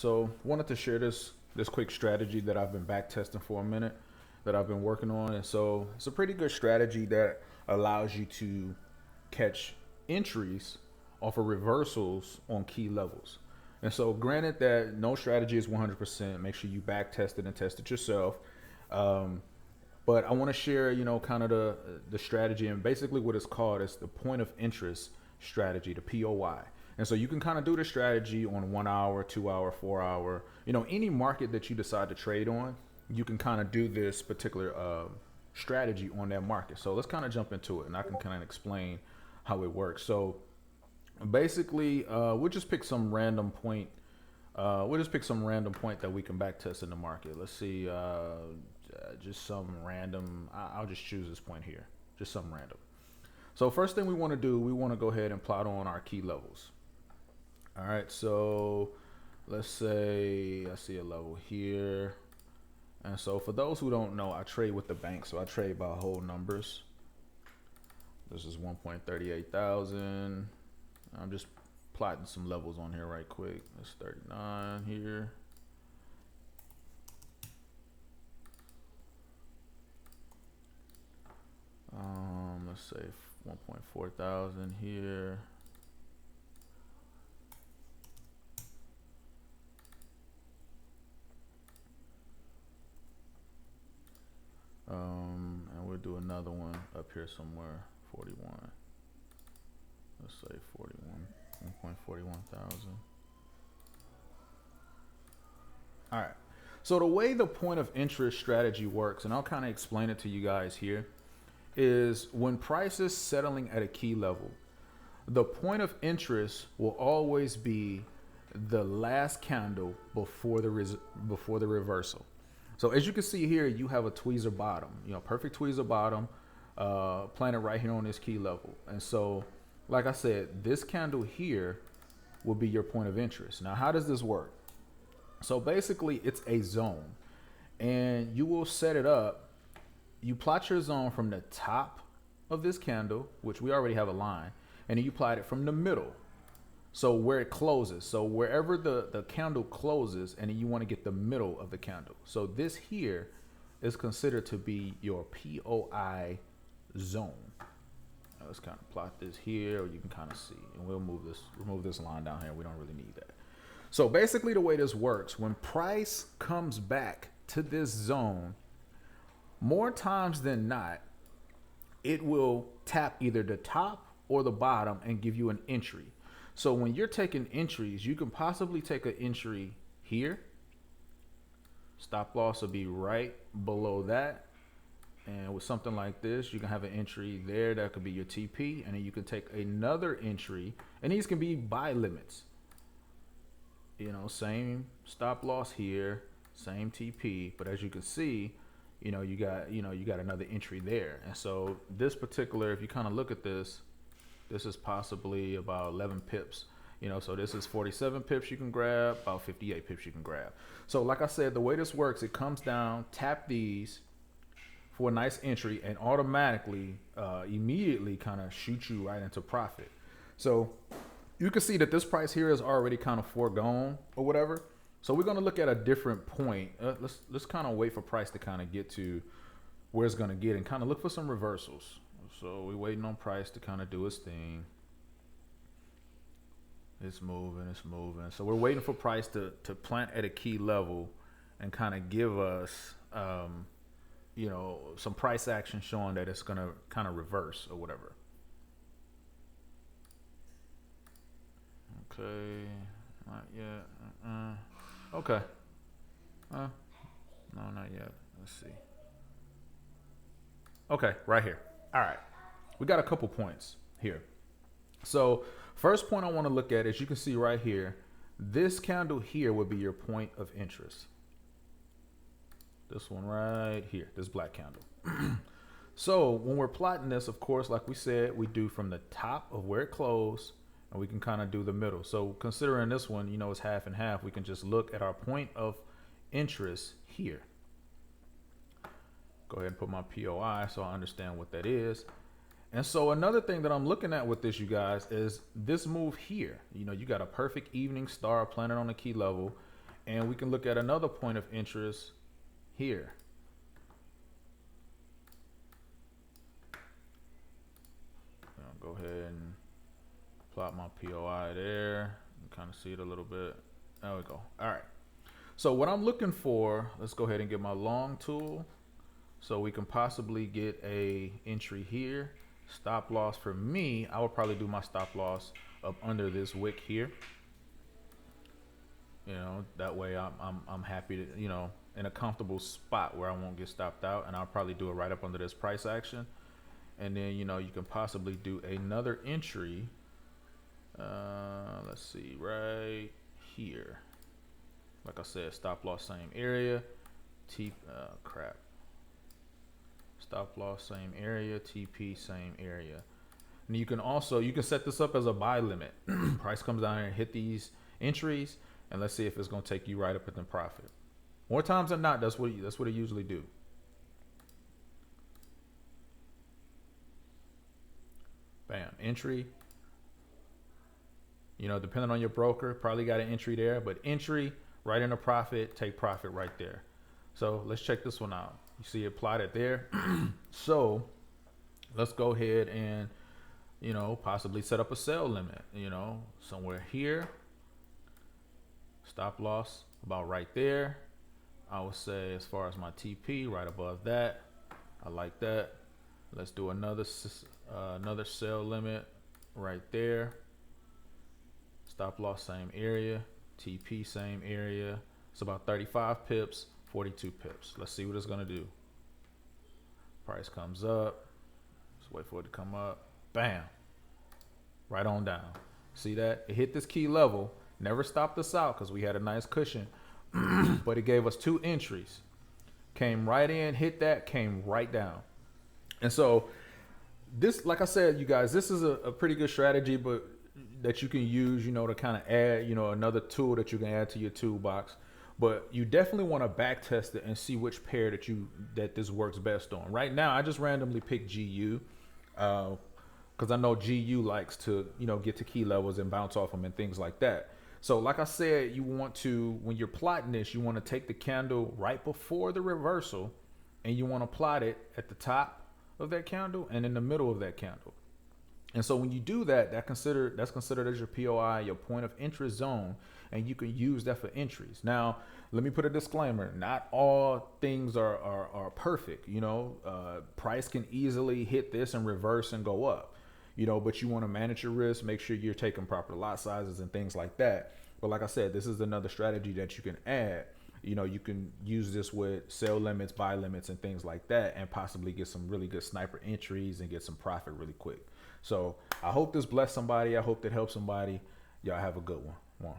So wanted to share this quick strategy that I've been back testing for a minute, that I've been working on. And so it's a pretty good strategy that allows you to catch entries off of reversals on key levels. And so granted that no strategy is 100%, make sure you back test it and test it yourself. Um, but I want to share, kind of the strategy, and basically what it's called is the point of interest strategy, the POI. And so you can kind of do the strategy on 1 hour, 2 hour, 4 hour, any market that you decide to trade on, you can kind of do this particular strategy on that market. So let's kind of jump into it, and I can kind of explain how it works. So basically, we'll just pick some random point. That we can back test in the market. Let's see, just some random. I'll just choose this point here, just some random. So first thing we want to do, we want to go ahead and plot on our key levels. All right, so let's say I see a level here. And so for those who don't know, I trade with the bank, so I trade by whole numbers. This is 1.38 thousand. I'm just plotting some levels on here right quick. That's 39 here. Let's say 1.4 thousand here. And we'll do another one up here somewhere, 41. Let's say 41, 1.41 thousand. All right. So the way the point of interest strategy works, and I'll kind of explain it to you guys here, is when price is settling at a key level, the point of interest will always be the last candle before the reversal. So as you can see here, you have a tweezer bottom, perfect tweezer bottom, planted right here on this key level. And so, like I said, this candle here will be your point of interest. Now, how does this work? So basically, it's a zone, and you will set it up. You plot your zone from the top of this candle, which we already have a line, and then you plot it from the middle. So where it closes, so wherever the candle closes, and then you want to get the middle of the candle. So this here is considered to be your POI zone. Now let's kind of plot this here, or you can kind of see, and we'll remove this line down here. We don't really need that. So basically the way this works, when price comes back to this zone, more times than not, it will tap either the top or the bottom and give you an entry. So when you're taking entries, you can possibly take an entry here. Stop loss will be right below that. And with something like this, you can have an entry there. That could be your TP. And then you can take another entry. And these can be buy limits. Same stop loss here, same TP. But as you can see, you got another entry there. And so this particular, if you kind of look at this, this is possibly about 11 pips. So this is 47 pips you can grab, about 58 pips you can grab. So like I said, the way this works, it comes down, tap these for a nice entry, and automatically, immediately kind of shoot you right into profit. So you can see that this price here is already kind of foregone or whatever. So we're going to look at a different point. Let's kind of wait for price to kind of get to where it's going to get and kind of look for some reversals. So we're waiting on price to kind of do its thing. It's moving. So we're waiting for price to plant at a key level and kind of give us, some price action showing that it's going to kind of reverse or whatever. Okay. Not yet. Okay. No, not yet. Let's see. Okay, right here. All right. We got a couple points here. So first point I want to look at is, you can see right here, this candle here would be your point of interest. This one right here, this black candle. So when we're plotting this, of course, like we said, we do from the top of where it closed, and we can kind of do the middle. So considering this one, it's half and half, we can just look at our point of interest here. Go ahead and put my POI so I understand what that is. And so another thing that I'm looking at with this, you guys, is this move here. You got a perfect evening star planted on the key level, And we can look at another point of interest here. I'll go ahead and plot my POI there. You can kind of see it a little bit. There we go. All right. So what I'm looking for, let's go ahead and get my long tool. So we can possibly get a entry here. Stop loss for me, I would probably do my stop loss up under this wick here. You know, that way I'm happy to, you know, in a comfortable spot where I won't get stopped out, and I'll probably do it right up under this price action. And then, you know, you can possibly do another entry. Let's see, right here. Like I said, stop loss same area. Stop loss same area, TP same area. And you can also, you can set this up as a buy limit. Price comes down here and hit these entries, and let's see if it's going to take you right up at the profit. More times than not, that's what it usually do. Bam, entry. You know, depending on your broker, probably got an entry there, but entry right in a profit, take profit right there. So let's check this one out. You see it plotted there. So let's go ahead and, you know, possibly set up a sell limit, you know, somewhere here. Stop loss about right there. I would say as far as my TP, right above that. I like that. Let's do another sell limit right there. Stop loss same area, TP same area. It's about 35 pips, 42 pips. Let's see what it's gonna do. Price comes up. Let's wait for it to come up. Bam. Right on down. See that? It hit this key level. Never stopped us out because we had a nice cushion. But it gave us two entries. Came right in, hit that, came right down. And so this, like I said, you guys, this is a pretty good strategy, but that you can use, you know, to kind of add, you know, another tool that you can add to your toolbox. But you definitely want to back test it and see which pair that this works best on. Right now, I just randomly picked GU because I know GU likes to, you know, get to key levels and bounce off them and things like that. So like I said, you want to, when you're plotting this, you want to take the candle right before the reversal and you want to plot it at the top of that candle and in the middle of that candle. And so when you do that, that's considered as your POI, your point of interest zone, and you can use that for entries. Now, let me put a disclaimer. Not all things are perfect. You know, price can easily hit this and reverse and go up, you know, but you want to manage your risk, make sure you're taking proper lot sizes and things like that. But like I said, this is another strategy that you can add. You know, you can use this with sell limits, buy limits, and things like that, and possibly get some really good sniper entries and get some profit really quick. So I hope this blessed somebody. I hope that helps somebody. Y'all have a good one.